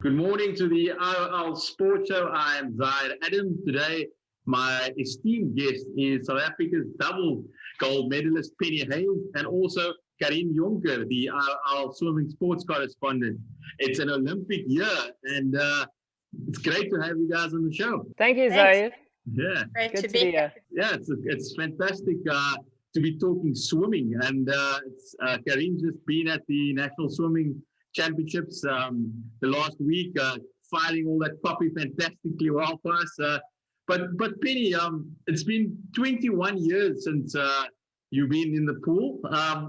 Good morning to the IOL Sports Show. I am Zaahier Adams. Today, my esteemed guest is South Africa's double gold medalist, Penny Heyns, and also Karin Jonker, the IOL swimming sports correspondent. It's an Olympic year, and it's great to have you guys on the show. Thank you, Zaahier. Yeah. Great to be here. Yeah, it's fantastic to be talking swimming, and Karin's just been at the National Swimming Championships the last week, fighting all that copy fantastically well for us. But Penny, it's been 21 years since you've been in the pool.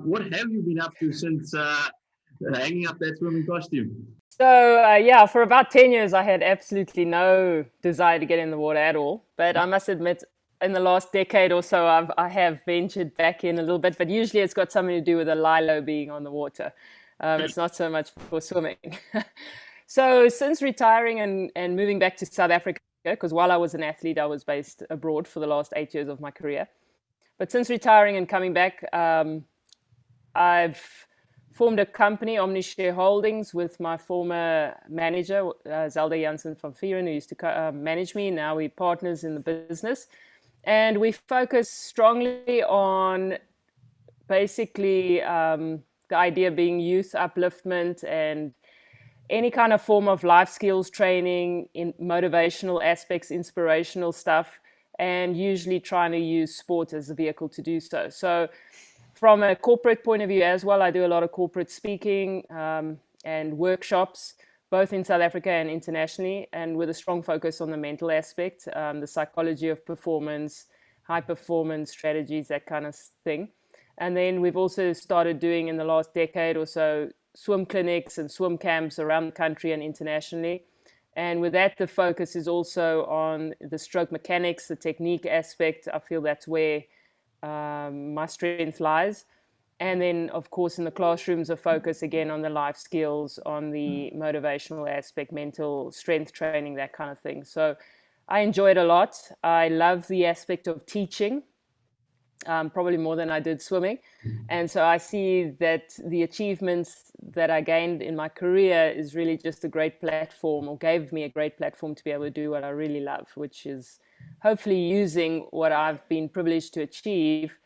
What have you been up to since hanging up that swimming costume? So for about 10 years, I had absolutely no desire to get in the water at all. But I must admit, in the last decade or so, I have ventured back in a little bit. But usually it's got something to do with a lilo being on the water. It's not so much for swimming. So since retiring and moving back to South Africa, because while I was an athlete, I was based abroad for the last 8 years of my career. But since retiring and coming back, I've formed a company, Omnishare Holdings, with my former manager, Zelda Jansen van Vieren, who used to manage me. Now we're partners in the business. And we focus strongly on basically the idea being youth upliftment and any kind of form of life skills training, in motivational aspects, inspirational stuff, and usually trying to use sport as a vehicle to do so. So from a corporate point of view as well, I do a lot of corporate speaking and workshops, both in South Africa and internationally, and with a strong focus on the mental aspect, the psychology of performance, high performance strategies, that kind of thing. And then we've also started doing, in the last decade or so, swim clinics and swim camps around the country and internationally. And with that, the focus is also on the stroke mechanics, the technique aspect. I feel that's where my strength lies. And then, of course, in the classrooms, a focus again on the life skills, on the motivational aspect, mental strength training, that kind of thing. So I enjoy it a lot. I love the aspect of teaching. Probably more than I did swimming. And so I see that the achievements that I gained in my career is really just a great platform, or gave me a great platform to be able to do what I really love, which is hopefully using what I've been privileged to achieve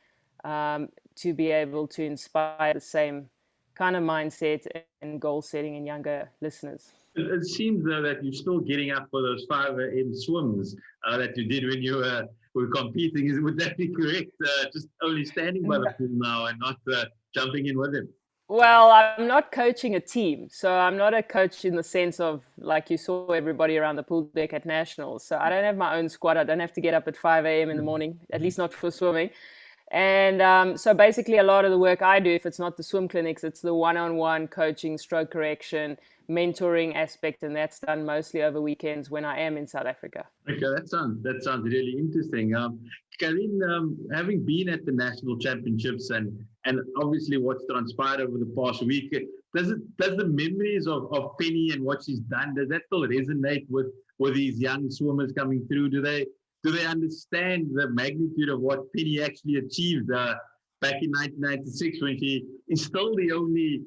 to be able to inspire the same kind of mindset and goal setting in younger listeners. It seems though that you're still getting up for those 5 a.m. swims that you did when you were competing. Would that be correct? Just only standing by the pool now and not jumping in with them? Well, I'm not coaching a team. So I'm not a coach in the sense of, like you saw everybody around the pool deck at Nationals. So I don't have my own squad. I don't have to get up at 5 a.m. in the morning, at least not for swimming. And so basically a lot of the work I do, if it's not the swim clinics, it's the one-on-one coaching, stroke correction, mentoring aspect, and that's done mostly over weekends when I am in South Africa. Okay, that sounds really interesting. Karin, having been at the national championships and obviously what's transpired over the past week, does the memories of Penny and what she's done, does that still resonate with these young swimmers coming through? Do they understand the magnitude of what Penny actually achieved back in 1996 when she is still the only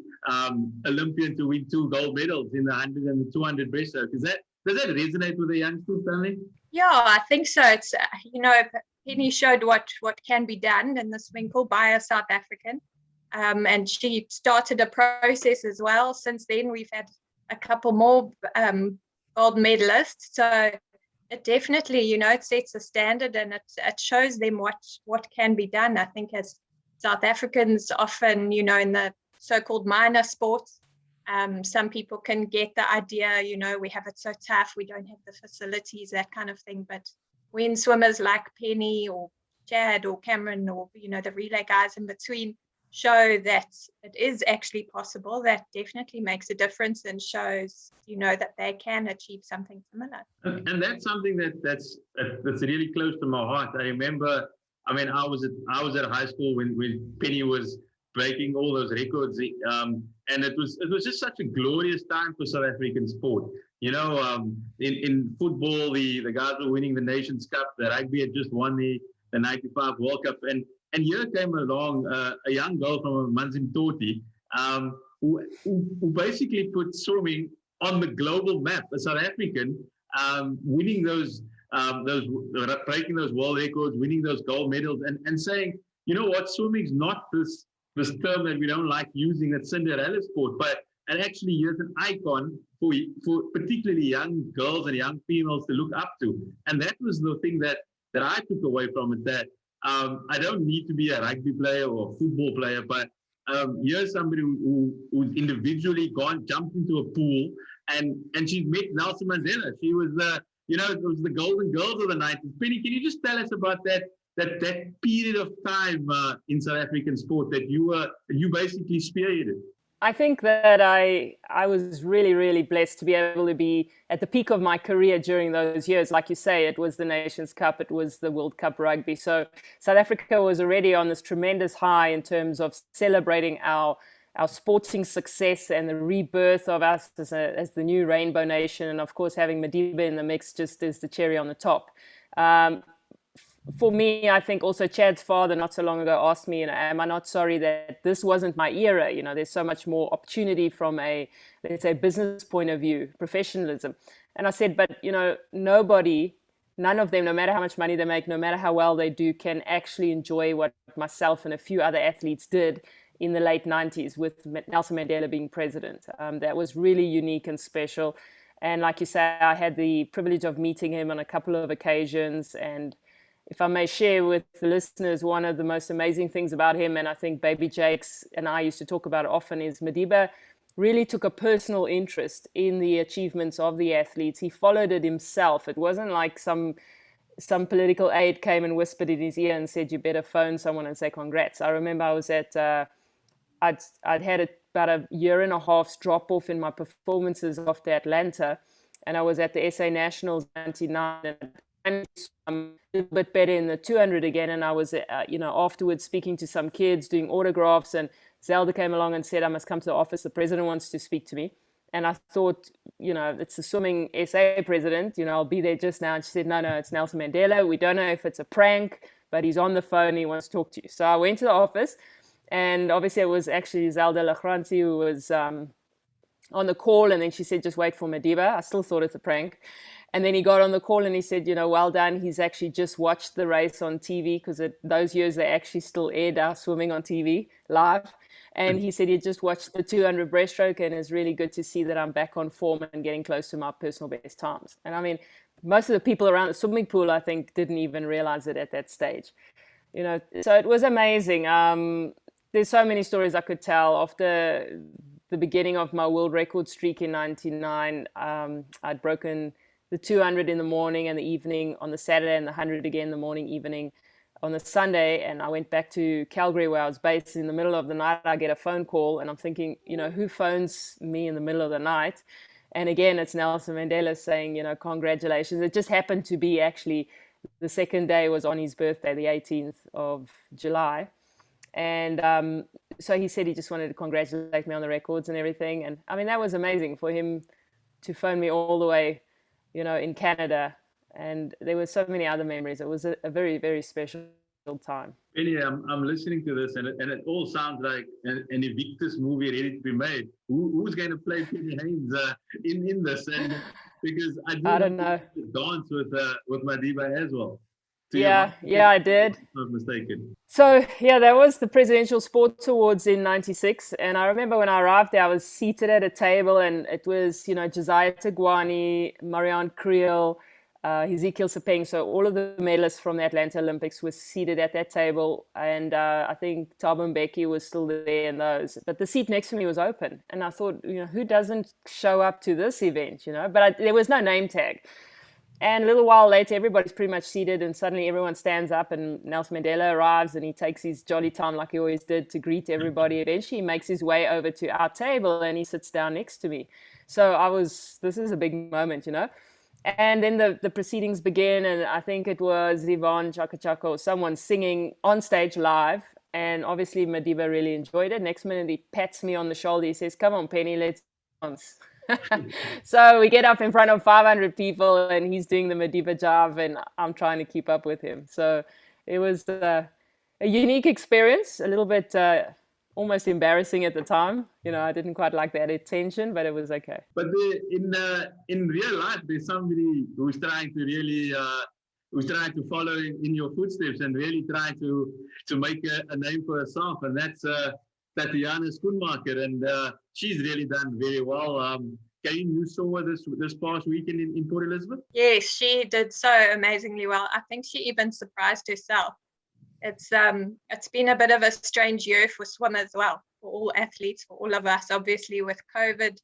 Olympian to win 2 gold medals in the 100 and the 200 breaststroke? Does that resonate with the youngsters, Stanley? Yeah, I think so. It's Penny showed what can be done in the swimming pool by a South African, and she started a process as well. Since then, we've had a couple more gold medalists. So it definitely, it sets a standard, and it shows them what can be done. I think as South Africans often, in the so-called minor sports, some people can get the idea, we have it so tough, we don't have the facilities, that kind of thing. But when swimmers like Penny or Chad or Cameron or, the relay guys in between show that it is actually possible, that definitely makes a difference and shows, that they can achieve something similar. And that's something that's really close to my heart. I remember, I was at high school when Penny was breaking all those records, and it was just such a glorious time for South African sport. In football, the guys were winning the Nations Cup. The rugby had just won the 95 World Cup, and here came along a young girl from Manzimtoti, who basically put swimming on the global map, a South African, winning breaking those world records, winning those gold medals, and saying, you know what, swimming's not this term that we don't like using, that Cinderella sport, and actually here's an icon for particularly young girls and young females to look up to. And that was the thing that I took away from it, that I don't need to be a rugby player or a football player, but here's somebody who's individually jumped into a pool, and she's met Nelson Mandela. She was it was the golden girls of the 90s. Penny, can you just tell us about that period of time in South African sport that you basically spearheaded? I think that I was really, really blessed to be able to be at the peak of my career during those years. Like you say, it was the Nations Cup, it was the World Cup rugby. So South Africa was already on this tremendous high in terms of celebrating our sporting success and the rebirth of us as the new rainbow nation. And of course, having Madiba in the mix just is the cherry on the top. For me, I think also Chad's father not so long ago asked me, am I not sorry that this wasn't my era? There's so much more opportunity from a, let's say, business point of view, professionalism. And I said, but, none of them, no matter how much money they make, no matter how well they do, can actually enjoy what myself and a few other athletes did in the late 90s with Nelson Mandela being president. That was really unique and special. And like you say, I had the privilege of meeting him on a couple of occasions. And if I may share with the listeners, one of the most amazing things about him, and I think Baby Jakes and I used to talk about it often, is Madiba really took a personal interest in the achievements of the athletes. He followed it himself. It wasn't like some political aide came and whispered in his ear and said, you better phone someone and say congrats. I remember I was at, I'd had about a year and a half's drop off in my performances after Atlanta, and I was at the SA Nationals 99, and a little bit better in the 200 again. And I was, afterwards speaking to some kids, doing autographs, and Zelda came along and said, I must come to the office. The president wants to speak to me. And I thought, it's the swimming SA president, I'll be there just now. And she said, no, it's Nelson Mandela. We don't know if it's a prank, but he's on the phone. He wants to talk to you. So I went to the office, and obviously it was actually Zelda Lachranti who was on the call. And then she said, just wait for Madiba. I still thought it's a prank. And then he got on the call and he said, well done. He's actually just watched the race on TV, because those years they actually still aired our swimming on TV live. And he said he just watched the 200 breaststroke, and it's really good to see that I'm back on form and getting close to my personal best times. And I mean, most of the people around the swimming pool, I think, didn't even realize it at that stage. So it was amazing. There's so many stories I could tell. After the beginning of my world record streak in 99, I'd broken the 200 in the morning and the evening on the Saturday, and the 100 again the morning, evening on the Sunday. And I went back to Calgary, where I was based. In the middle of the night, I get a phone call, and I'm thinking, who phones me in the middle of the night? And again, it's Nelson Mandela saying, congratulations. It just happened to be actually the second day was on his birthday, the 18th of July. And so he said he just wanted to congratulate me on the records and everything. And I mean, that was amazing for him to phone me all the way, in Canada. And there were so many other memories. It was a very, very special time. Penny, I'm listening to this, and it all sounds like an Invictus movie ready to be made. Who's going to play Penny Heyns in this? And because I don't know. Dance with Madiba as well. Yeah, I did. If I'm not mistaken. So, that was the Presidential Sports Awards in 96. And I remember when I arrived there, I was seated at a table, and it was, Zaahier Adams, Marianne Creel, Ezekiel Sepeng. So all of the medalists from the Atlanta Olympics were seated at that table. And I think Thabo Mbeki was still there in those. But the seat next to me was open. And I thought, who doesn't show up to this event, But there was no name tag. And a little while later, everybody's pretty much seated, and suddenly everyone stands up, and Nelson Mandela arrives, and he takes his jolly time like he always did to greet everybody. Eventually, he makes his way over to our table, and he sits down next to me. So this is a big moment, And then the proceedings begin, and I think it was Yvonne Chaka Chaka or someone singing on stage live. And obviously, Madiba really enjoyed it. Next minute, he pats me on the shoulder. He says, come on, Penny, let's dance. So we get up in front of 500 people, and he's doing the Madiba jive, and I'm trying to keep up with him. So it was a unique experience, a little bit almost embarrassing at the time. I didn't quite like that attention, but it was okay. But in real life, there's somebody who's trying to really who's trying to follow in your footsteps and really trying to make a name for herself, and that's Tatjana Schoenmaker, and she's really done very well. Kane, you saw her this past weekend in Port Elizabeth? Yes, she did so amazingly well. I think she even surprised herself. It's been a bit of a strange year for swim as well, for all athletes, for all of us. Obviously, with COVID,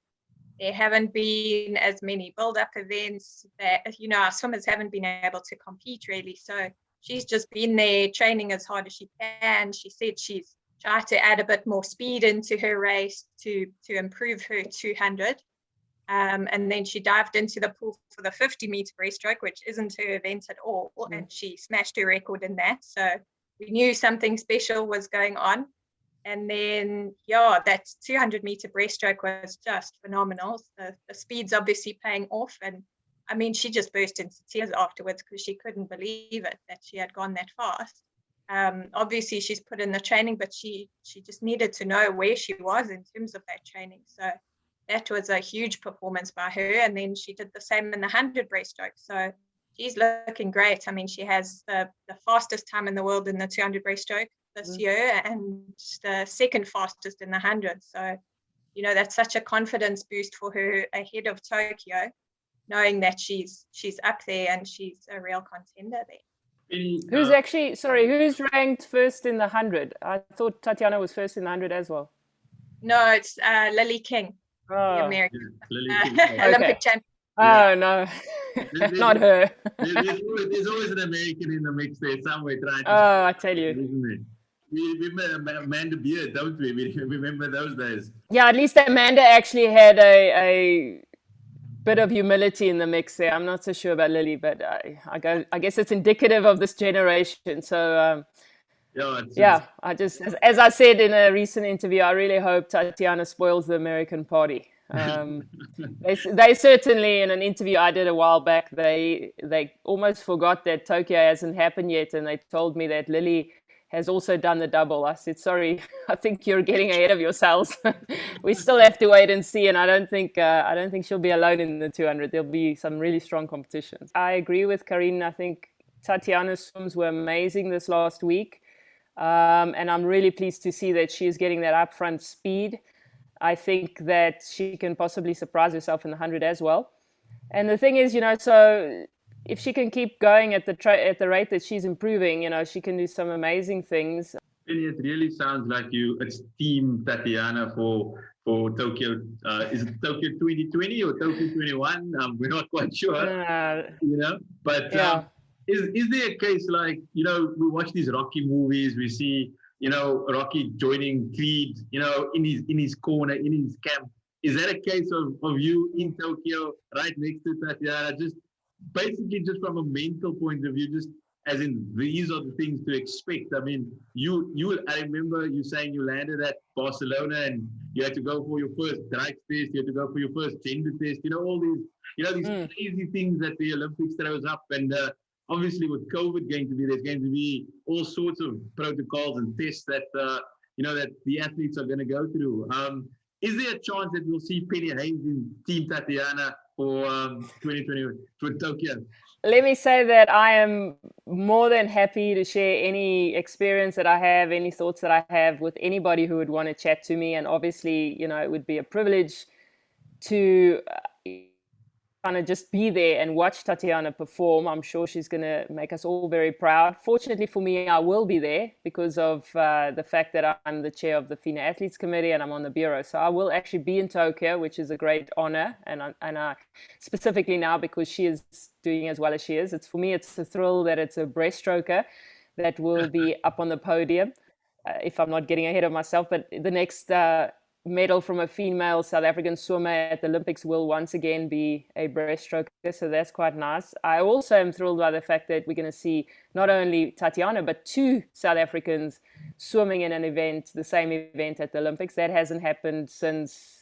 there haven't been as many build-up events. That our swimmers haven't been able to compete really. So she's just been there training as hard as she can. She said she's tried to add a bit more speed into her race to improve her 200. And then she dived into the pool for the 50-meter breaststroke, which isn't her event at all, and she smashed her record in that. So we knew something special was going on. And then, that 200-meter breaststroke was just phenomenal. The speed's obviously paying off. And I mean, she just burst into tears afterwards because she couldn't believe it that she had gone that fast. Obviously, she's put in the training, but she just needed to know where she was in terms of that training. So that was a huge performance by her. And then she did the same in the 100 breaststroke. So she's looking great. I mean, she has the fastest time in the world in the 200 breaststroke this year and the second fastest in the 100. So, that's such a confidence boost for her ahead of Tokyo, knowing that she's up there and she's a real contender there. Who's ranked first in the 100? I thought Tatjana was first in the 100 as well. No, it's Lily King, the American Olympic champion. Oh, no, not her. There's always an American in the mix there somewhere trying to... Oh, I tell you. We remember Amanda Beard, don't we? We remember those days. Yeah, at least Amanda actually had a bit of humility in the mix there. I'm not so sure about Lily, but I guess it's indicative of this generation. So, as I said in a recent interview, I really hope Tatjana spoils the American party. They certainly, in an interview I did a while back, they almost forgot that Tokyo hasn't happened yet, and they told me that Lily has also done the double. I said, sorry, I think you're getting ahead of yourselves. We still have to wait and see, and I don't think she'll be alone in the 200. There'll be some really strong competitions. I agree with Karine. I think Tatjana's swims were amazing this last week, and I'm really pleased to see that she is getting that upfront speed. I think that she can possibly surprise herself in the 100 as well. And the thing is, so if she can keep going at the rate that she's improving, she can do some amazing things. It really sounds like it's Team Tatjana for Tokyo. Is it Tokyo 2020 or Tokyo 21? We're not quite sure, But is there a case like, we watch these Rocky movies, we see, Rocky joining Creed, in his corner, in his camp. Is that a case of you in Tokyo, right next to Tatjana, just basically just from a mental point of view, just as in these are the things to expect? I mean, I remember you saying you landed at Barcelona and you had to go for your first drag test, you had to go for your first gender test, all these, these crazy things that the Olympics throws up. And obviously with COVID there's going to be all sorts of protocols and tests that, that the athletes are going to go through. Is there a chance that we'll see Penny Heyns in Team Tatjana for 2020 for Tokyo? Let me say that I am more than happy to share any experience that I have, any thoughts that I have with anybody who would want to chat to me. And obviously, it would be a privilege to kind of just be there and watch Tatjana perform. I'm sure she's going to make us all very proud. Fortunately for me, I will be there because of the fact that I'm the chair of the FINA Athletes Committee and I'm on the bureau. So I will actually be in Tokyo, which is a great honor. And I specifically now because she is doing as well as she is. For me, it's a thrill that it's a breaststroker that will be up on the podium, if I'm not getting ahead of myself. But the next medal from a female South African swimmer at the Olympics will once again be a breaststroker, so that's quite nice. I also am thrilled by the fact that we're going to see not only Tatjana but two South Africans swimming in an event, the same event at the Olympics. That hasn't happened since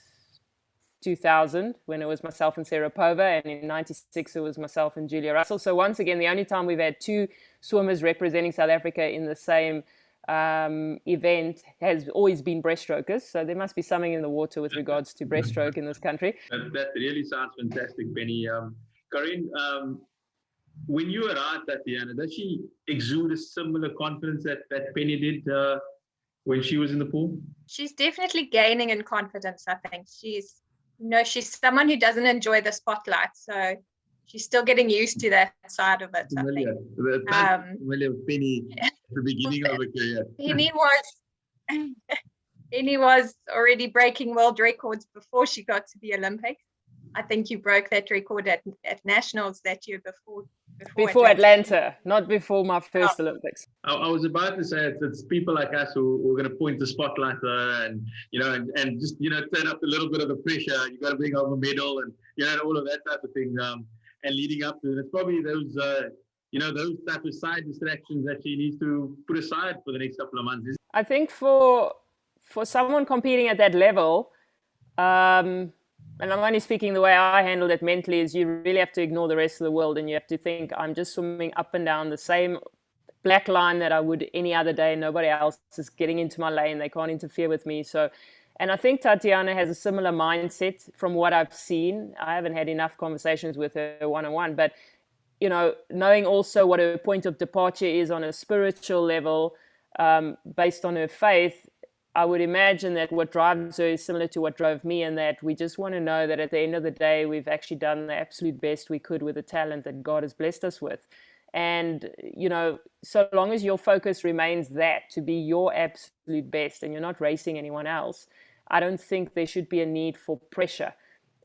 2000 when it was myself and Sarah Pova, and in 96 it was myself and Julia Russell. So once again, the only time we've had two swimmers representing South Africa in the same event has always been breaststrokers. So there must be something in the water with regards to breaststroke in this country. That really sounds fantastic, Penny. Corinne, when you were around Tatjana, does she exude a similar confidence that Penny did when she was in the pool? She's definitely gaining in confidence, I think. She's someone who doesn't enjoy the spotlight, so she's still getting used to that side of it. Familiar with Penny at the beginning of her career. Penny was already breaking world records before she got to the Olympics. I think you broke that record at nationals that year before Atlanta, not before my first Olympics. I was about to say it's people like us who are going to point the spotlight and just turn up a little bit of the pressure. You got to bring home a medal and all of that type of thing. And leading up to it, it's probably those those type of side distractions that she needs to put aside for the next couple of months. I think for someone competing at that level, and I'm only speaking the way I handled it mentally, is you really have to ignore the rest of the world and you have to think, I'm just swimming up and down the same black line that I would any other day. Nobody else is getting into my lane. They can't interfere with me. So, and I think Tatjana has a similar mindset from what I've seen. I haven't had enough conversations with her one-on-one, but, knowing also what her point of departure is on a spiritual level, based on her faith, I would imagine that what drives her is similar to what drove me, and that we just want to know that at the end of the day, we've actually done the absolute best we could with the talent that God has blessed us with. And, so long as your focus remains that, to be your absolute best, and you're not racing anyone else, I don't think there should be a need for pressure.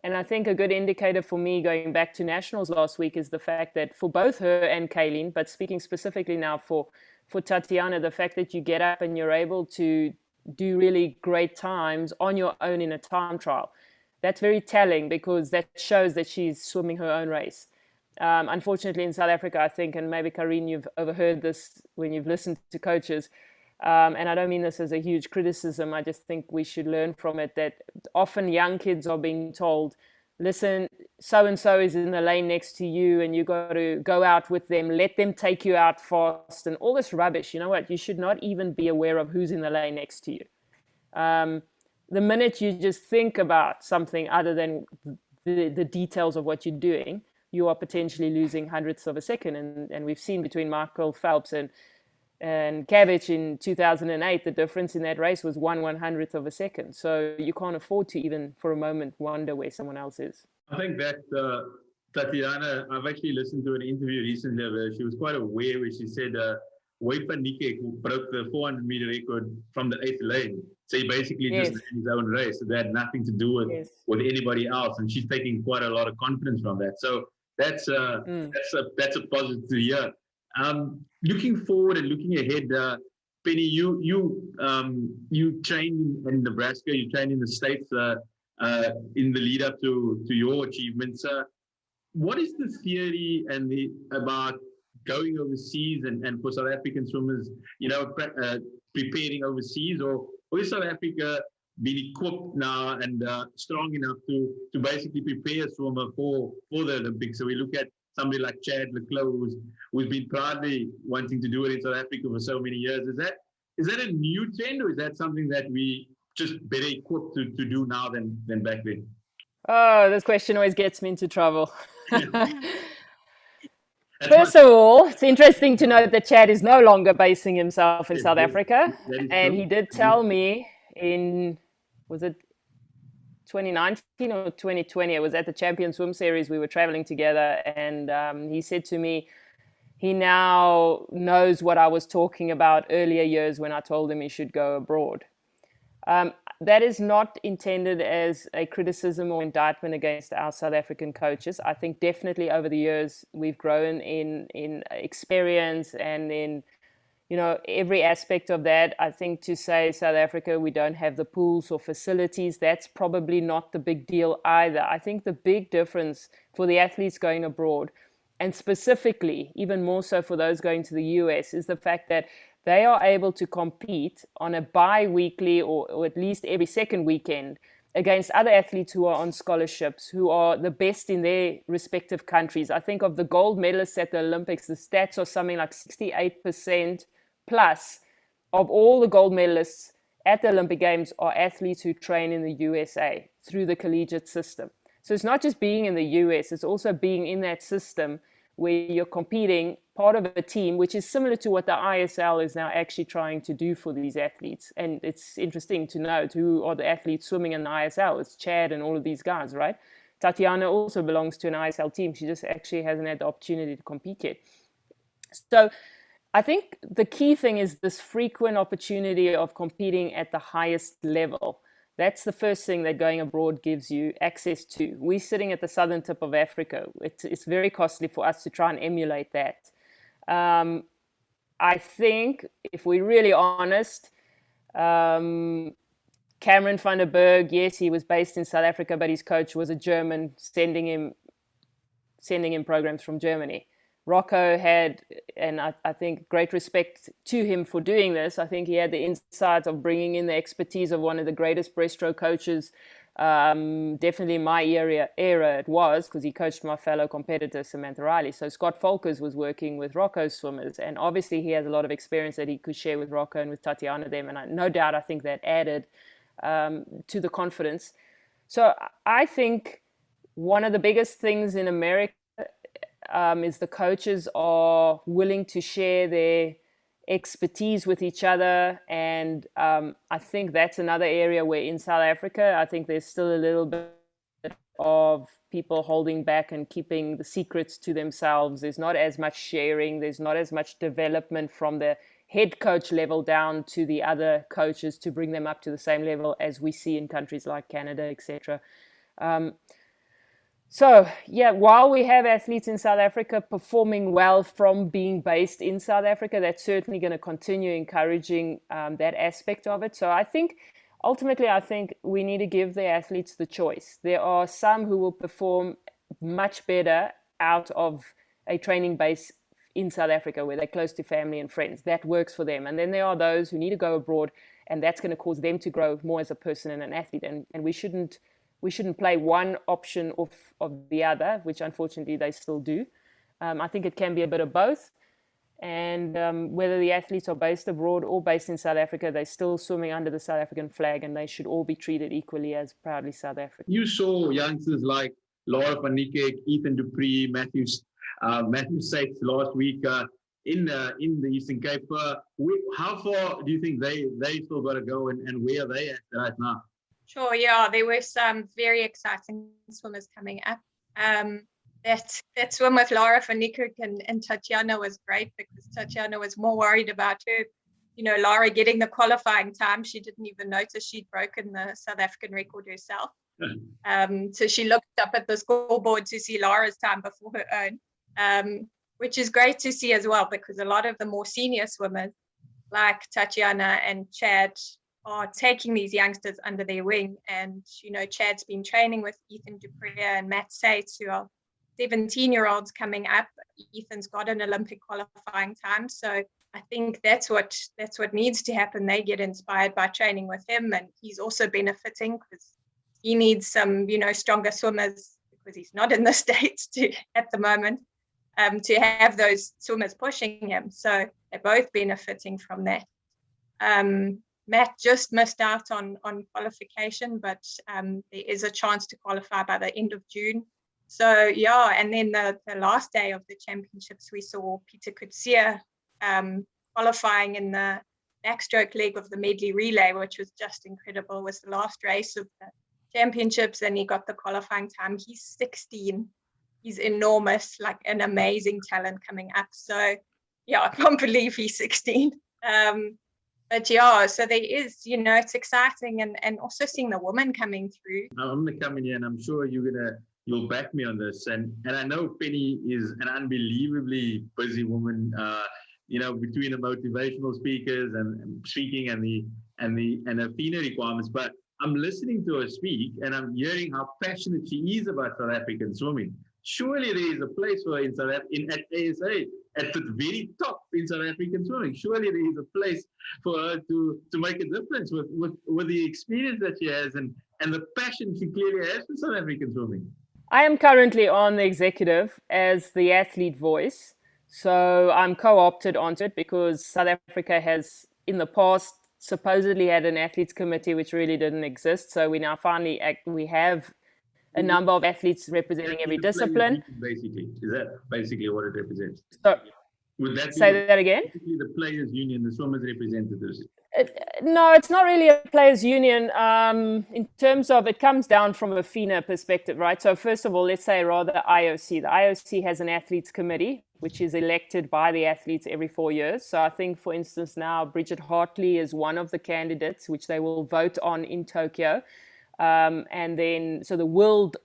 And I think a good indicator for me going back to nationals last week is the fact that for both her and Kayleen, but speaking specifically now for Tatjana, the fact that you get up and you're able to do really great times on your own in a time trial. That's very telling because that shows that she's swimming her own race. Unfortunately, in South Africa, I think, and maybe Corinne, you've overheard this when you've listened to coaches, and I don't mean this as a huge criticism, I just think we should learn from it that often young kids are being told, listen, so-and-so is in the lane next to you and you got to go out with them, let them take you out fast and all this rubbish. You know what? You should not even be aware of who's in the lane next to you. The minute you just think about something other than the details of what you're doing, you are potentially losing hundredths of a second. And we've seen between Michael Phelps and Kavich in 2008, the difference in that race was 1/100th of a second. So you can't afford to even for a moment wonder where someone else is. I think that Tatjana, I've actually listened to an interview recently where she was quite aware where she said Waipa Nike broke the 400-meter record from the 8th lane. So he basically just ran his own race. So that had nothing to do with anybody else. And she's taking quite a lot of confidence from that. So that's a positive to hear. Looking forward and looking ahead, Penny, you trained in Nebraska, you trained in the States in the lead up to your achievements. What is the theory about going overseas and for South African swimmers, preparing overseas, or is South Africa being equipped now and strong enough to basically prepare a swimmer for the Olympics? So we look at somebody like Chad Leclerc, who's been proudly wanting to do it in South Africa for so many years. Is that a new trend, or is that something that we just better equipped to do now than back then? Oh, this question always gets me into trouble. First of all, it's interesting to note that Chad is no longer basing himself in South Africa. And he did tell me was it 2019 or 2020? It was at the Champion Swim Series. We were traveling together, and he said to me, he now knows what I was talking about earlier years when I told him he should go abroad. That is not intended as a criticism or indictment against our South African coaches. I think definitely over the years we've grown in experience and in every aspect of that. I think to say South Africa, we don't have the pools or facilities, that's probably not the big deal either. I think the big difference for the athletes going abroad, and specifically, even more so for those going to the US, is the fact that they are able to compete on a bi-weekly or at least every second weekend against other athletes who are on scholarships, who are the best in their respective countries. I think of the gold medalists at the Olympics, the stats are something like 68% plus of all the gold medalists at the Olympic Games are athletes who train in the USA through the collegiate system. So it's not just being in the US, it's also being in that system where you're competing, part of a team, which is similar to what the ISL is now actually trying to do for these athletes. And it's interesting to note who are the athletes swimming in the ISL. It's Chad and all of these guys, right? Tatjana also belongs to an ISL team. She just actually hasn't had the opportunity to compete yet. So I think the key thing is this frequent opportunity of competing at the highest level. That's the first thing that going abroad gives you access to. We're sitting at the southern tip of Africa. It's very costly for us to try and emulate that. I think, if we're really honest, Cameron van der Berg, yes, he was based in South Africa, but his coach was a German, sending him programs from Germany. Rocco had, and I think, great respect to him for doing this. I think he had the insight of bringing in the expertise of one of the greatest breaststroke coaches, definitely in my era it was, because he coached my fellow competitor, Samantha Riley. So Scott Folkers was working with Rocco's swimmers, and obviously he has a lot of experience that he could share with Rocco and with Tatjana them, and no doubt I think that added to the confidence. So I think one of the biggest things in America is the coaches are willing to share their expertise with each other. And I think that's another area where in South Africa, I think there's still a little bit of people holding back and keeping the secrets to themselves. There's not as much sharing. There's not as much development from the head coach level down to the other coaches to bring them up to the same level as we see in countries like Canada, etc. So, yeah, while we have athletes in South Africa performing well from being based in South Africa, that's certainly going to continue encouraging that aspect of it. So I think, ultimately, we need to give the athletes the choice. There are some who will perform much better out of a training base in South Africa where they're close to family and friends. That works for them. And then there are those who need to go abroad, and that's going to cause them to grow more as a person and an athlete. And we shouldn't play one option off of the other, which unfortunately they still do. I think it can be a bit of both. And whether the athletes are based abroad or based in South Africa, they're still swimming under the South African flag, and they should all be treated equally as proudly South African. You saw youngsters like Laura van Niekerk, Ethan Dupree, Matthew Sates last week in the Eastern Cape. How far do you think they still got to go, and where are they at right now? Sure, yeah, there were some very exciting swimmers coming up. That swim with Laura van Niekerk and Tatjana was great, because Tatjana was more worried about her, Laura getting the qualifying time. She didn't even notice she'd broken the South African record herself. So she looked up at the scoreboard to see Laura's time before her own, which is great to see as well, because a lot of the more senior swimmers like Tatjana and Chad are taking these youngsters under their wing. And, Chad's been training with Ethan Dupree and Matt Sates, who are 17-year-olds coming up. Ethan's got an Olympic qualifying time. So I think that's what needs to happen. They get inspired by training with him, and he's also benefiting because he needs some, stronger swimmers, because he's not in the States at the moment, to have those swimmers pushing him. So they're both benefiting from that. Matt just missed out on qualification, but there is a chance to qualify by the end of June. So, yeah, and then the last day of the championships, we saw Peter Coetzee qualifying in the backstroke leg of the medley relay, which was just incredible. It was the last race of the championships, and he got the qualifying time. He's 16. He's enormous, like an amazing talent coming up. So, yeah, I can't believe he's 16. But yeah, so there is, it's exciting, and also seeing the woman coming through. I'm going to come in here, and I'm sure you'll back me on this. And I know Penny is an unbelievably busy woman, between the motivational speakers and speaking and the FINA requirements. But I'm listening to her speak, and I'm hearing how passionate she is about South African swimming. Surely there is a place for her in at ASA, at the very top in South African swimming. Surely there is a place for her to make a difference with the experience that she has and the passion she clearly has for South African swimming. I am currently on the executive as the athlete voice. So I'm co-opted onto it because South Africa has in the past supposedly had an athletes committee, which really didn't exist. So we now finally we have a number of athletes representing every discipline. Basically, is that basically what it represents? So, would that say that again? Basically the players' union, the swimmers' representatives. No, it's not really a players' union. In terms of, it comes down from a FINA perspective, right? So first of all, let's say rather IOC. The IOC has an athletes committee, which is elected by the athletes every 4 years. So I think, for instance, now Bridget Hartley is one of the candidates, which they will vote on in Tokyo. And then, so the world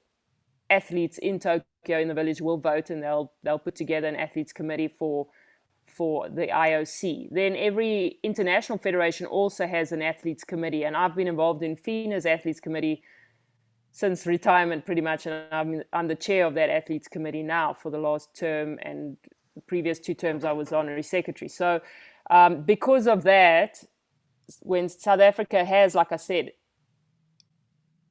athletes in Tokyo in the village will vote, and they'll put together an athletes committee for the IOC. Then every international federation also has an athletes committee, and I've been involved in FINA's athletes committee since retirement pretty much, and I'm the chair of that athletes committee now for the last term, and the previous 2 terms I was honorary secretary. So because of that, when South Africa has, like I said,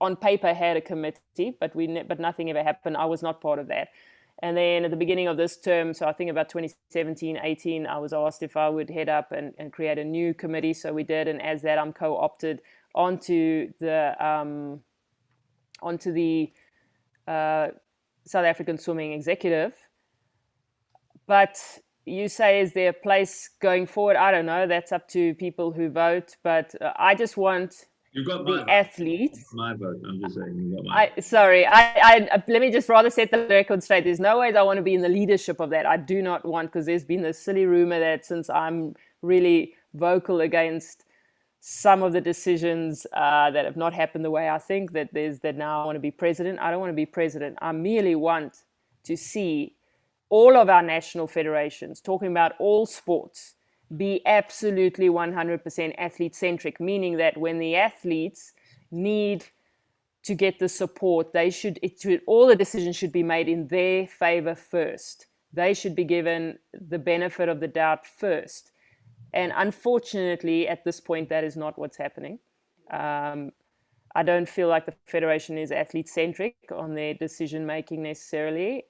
on paper had a committee, but nothing ever happened. I was not part of that. And then at the beginning of this term, so I think about 2017, 18, I was asked if I would head up and create a new committee. So we did. And as that, I'm co-opted onto the South African Swimming Executive. But you say, is there a place going forward? I don't know. That's up to people who vote. But I just want the athletes. My vote. I'm just saying. You got my let me just rather set the record straight. There's no ways I want to be in the leadership of that. I do not want, because there's been this silly rumor that since I'm really vocal against some of the decisions that have not happened the way I think, that now I want to be president. I don't want to be president. I merely want to see all of our national federations, talking about all sports, be absolutely 100% athlete-centric, meaning that when the athletes need to get the support, all the decisions should be made in their favor first. They should be given the benefit of the doubt first. And unfortunately, at this point, that is not what's happening. I don't feel like the Federation is athlete-centric on their decision-making necessarily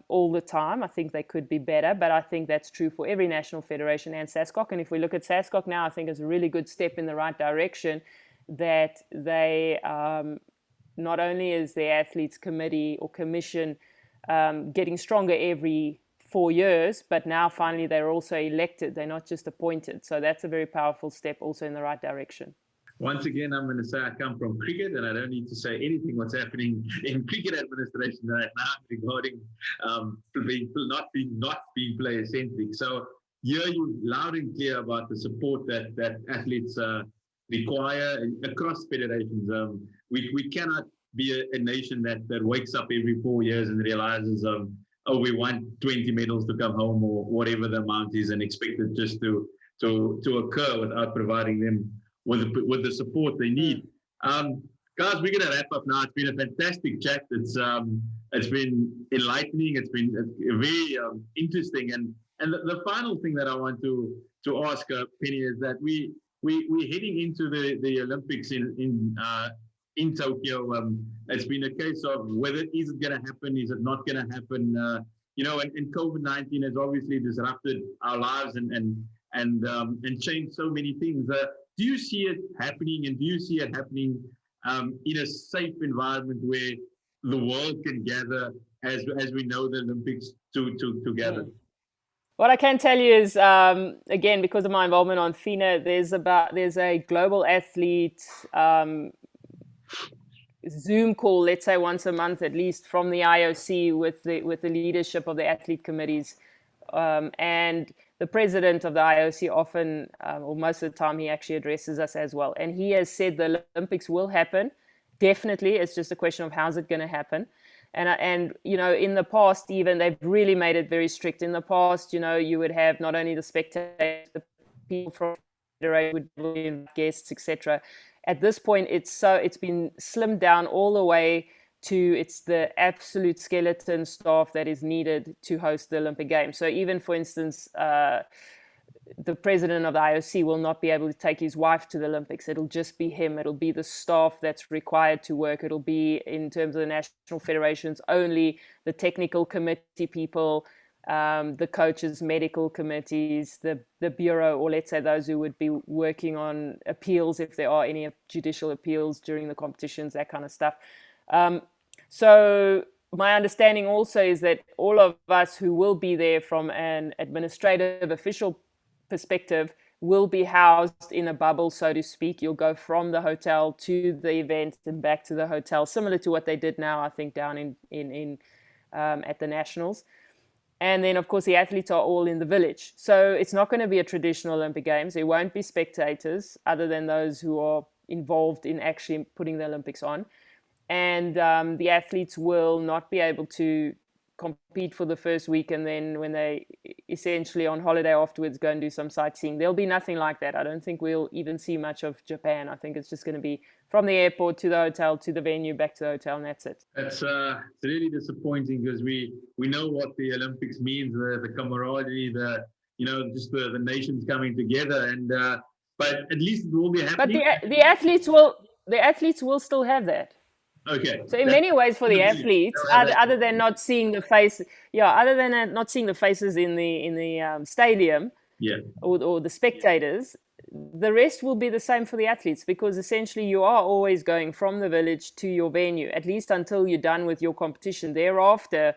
all the time. I think they could be better, but I think that's true for every national federation and SASCOC. And if we look at SASCOC now, I think it's a really good step in the right direction that they, not only is their athletes committee or commission getting stronger every 4 years, but now finally they're also elected. They're not just appointed. So that's a very powerful step also in the right direction. Once again, I'm going to say I come from cricket, and I don't need to say anything what's happening in cricket administration right now regarding not being player-centric. So here you're loud and clear about the support that athletes require across federations. We cannot be a nation that wakes up every 4 years and realizes, we want 20 medals to come home or whatever the amount is, and expect it just to occur without providing them with the support they need. Guys, we're going to wrap up now. It's been a fantastic chat. It's been enlightening. It's been very interesting. And the final thing that I want to ask Penny is that we're heading into the Olympics in Tokyo. It's been a case of whether is it going to happen, is it not going to happen? And COVID-19 has obviously disrupted our lives and changed so many things. Do you see it happening, and do you see it happening in a safe environment where the world can gather as we know the Olympics together? What I can tell you is, again, because of my involvement on FINA, there's a global athlete Zoom call, let's say once a month at least, from the IOC with the leadership of the athlete committees, and the president of the IOC often, or most of the time, he actually addresses us as well. And he has said the Olympics will happen. Definitely. It's just a question of how's it going to happen. And in the past, even, they've really made it very strict. In the past, you would have not only the spectators, the people from the federation would be guests, etc. At this point, it's been slimmed down all the way to it's the absolute skeleton staff that is needed to host the Olympic Games. So even, for instance, the president of the IOC will not be able to take his wife to the Olympics. It'll just be him. It'll be the staff that's required to work. It'll be, in terms of the national federations, only the technical committee people, the coaches, medical committees, the bureau, or let's say those who would be working on appeals, if there are any judicial appeals during the competitions, that kind of stuff. So my understanding also is that all of us who will be there from an administrative official perspective will be housed in a bubble, so to speak. You'll go from the hotel to the event and back to the hotel, similar to what they did now, I think, down in at the Nationals. And then, of course, the athletes are all in the village. So it's not going to be a traditional Olympic Games. There won't be spectators other than those who are involved in actually putting the Olympics on. And the athletes will not be able to compete for the first week, and then when they essentially on holiday afterwards go and do some sightseeing. There'll be nothing like that. I don't think we'll even see much of Japan. I think it's just going to be from the airport to the hotel, to the venue, back to the hotel, and that's it. It's really disappointing because we know what the Olympics means, the camaraderie, just the nations coming together, and but at least it will be happening. But the athletes will still have that. Okay. So in many ways, for the athletes, other than not seeing the face, other than not seeing the faces in the stadium, or the spectators, the rest will be the same for the athletes, because essentially you are always going from the village to your venue, at least until you're done with your competition. Thereafter,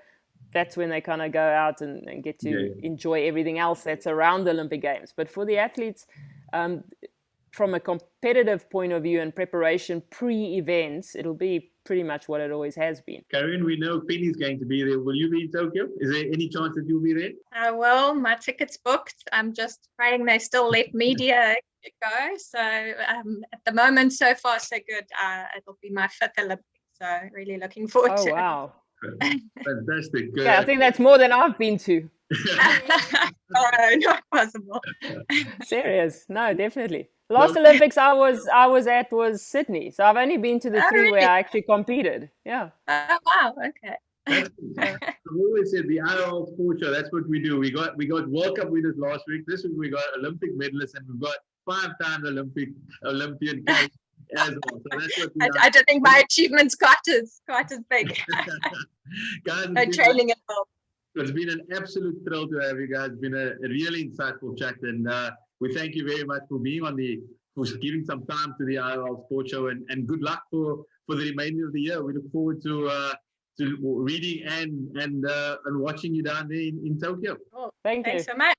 that's when they kind of go out and get to enjoy everything else that's around the Olympic Games. But for the athletes, from a competitive point of view and preparation pre-events, it'll be pretty much what it always has been. Karen, we know Penny's going to be there. Will you be in Tokyo? Is there any chance that you'll be there? Well, my ticket's booked. I'm just praying they still let media go. So at the moment, so far, so good. It'll be my 5th Olympics. So really looking forward to it. Oh, wow. Fantastic. Yeah, I think that's more than I've been to. Oh, not possible. Serious? No, definitely. Last Olympics I was at was Sydney, so I've only been to the 3 really? where I actually competed. Yeah. Oh, wow. Okay. I've always said the IOL Sports Show. That's what we do. We got World Cup winners last week. This week we got Olympic medalists, and we've got 5-time Olympian coach as well. So that's what I don't think my achievements quite as big. Guys, No training at all. It's been an absolute thrill to have you guys. It's been a really insightful chat, and we thank you very much for being for giving some time to the IOL Sports Show, and good luck for the remainder of the year. We look forward to reading and watching you down there in Tokyo. Cool. Thank you. Thanks so much.